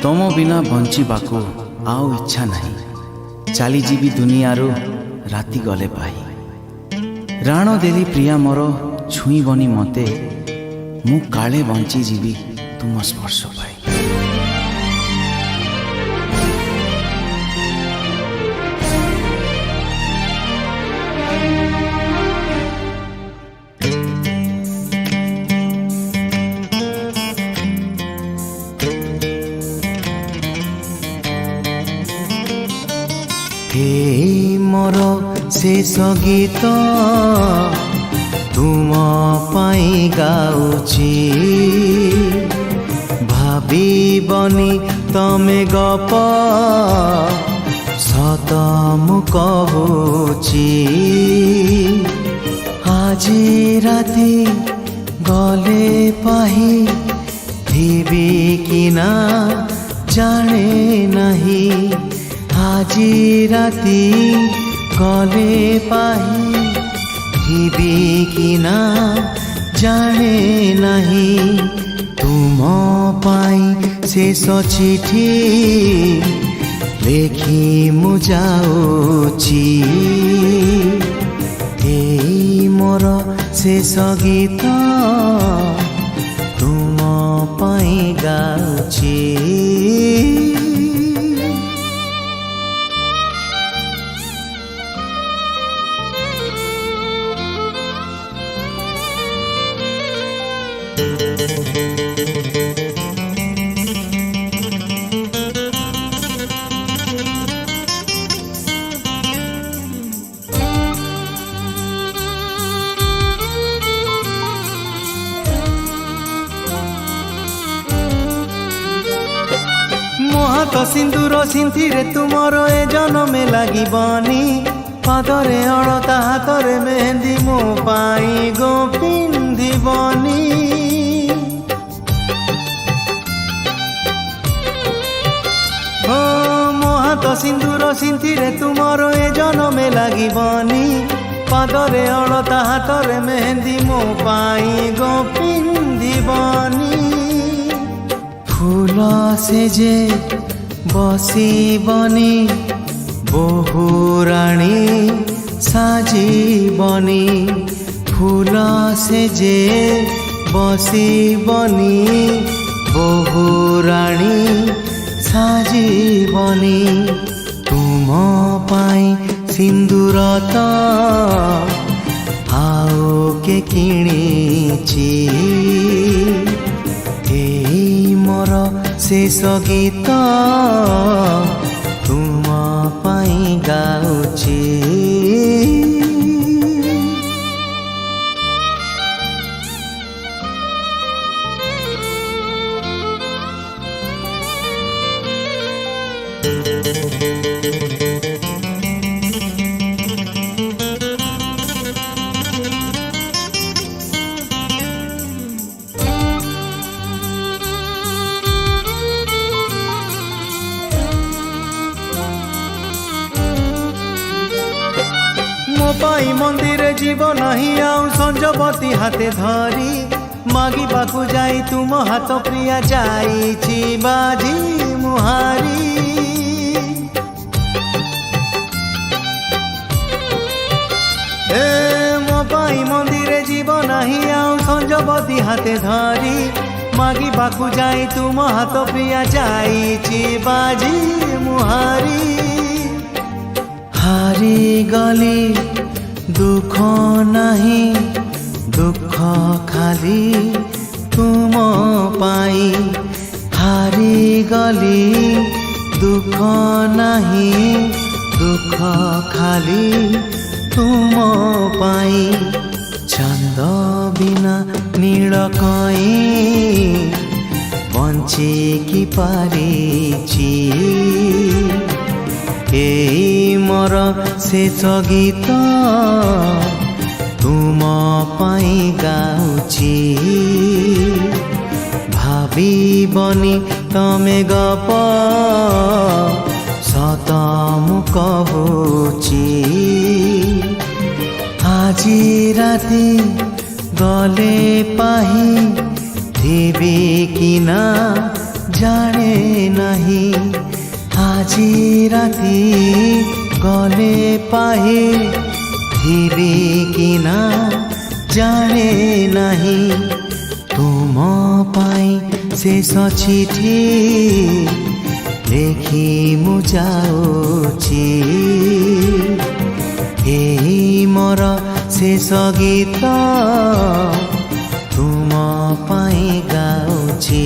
तुम बिना बंचिबाकू आउ इच्छा नहीं। चली जीवी दुनियारू राति गले पाई। राण देली प्रिया मोर छुईबनी मते, मु काले बंची जीवी तुम स्पर्श पाई। हे मोर शेष गीत तुम पाई गाउची, भाविबनी तमे गप सत मु कहूची। आजी राति गले पाही थिबी कि ना जाने नहीं। आजी राति गले पाही थिबी कि ना जाने नहीं। तुम पाई शेष चिठी लेखी मु जाउची। एई मोर शेष गीत तुम पाई गाउची। हाथ सिंदूर सिंथिरे तुमर ए जनमे लागिबनी। पादरे अड़ता हाथरे मेहंदी मो पाई गो पिंधिबनी। मो हाथ सिंदूर सिंथिरे तुमर ए जनमे लागिबनी। पादरे अड़ता हाथरे मेहंदी मो पाई गो पिंधिबनी। फूल से जे बसिबनी बहु राणी साजीबनी। फूल से जे बसिबनी बहु राणी साजीबनी। तुम पाई सिंदूर तो आओ के किणीची। मोर शेष गीत तुम पाई गाउची। मो पाई मंदिर जीव नहीं आउ संजवती हाथे धरी। मागिबाकू जाई तुम हाथ प्रिया जाईची बाजी मुहारी। मो पाई मंदिर जीव नहीं आउ संजवती हाथे धरी। मागिबाकू जाई तुम हाथ प्रिया जाईची बाजी मुहारी। हारी गली दुख नहीं दुख खाली तुम पाई। हारी गली दुख नहीं दुख खाली तुम पाई। चंद बिना नील कई बंची की पारिची। एई मोर शेष गीत तुम पाई गाउची। भाविबनी तमे गप सत मु कहूची। आजी राति गले पाही थिबी कि ना ଜାଣେ ନାହିଁ ଆଜି ରାତି ଗଲେ ପାଇବି କି ନା ଜାଣେ ନାହିଁ ତୁମ ପାଇଁ ଶେଷ ଚିଠି ଲେଖି ମୁଁ ଯାଉଛି ଏହି ମୋର ଶେଷ ଗୀତ ତୁମ ପାଇଁ ଗାଉଛି।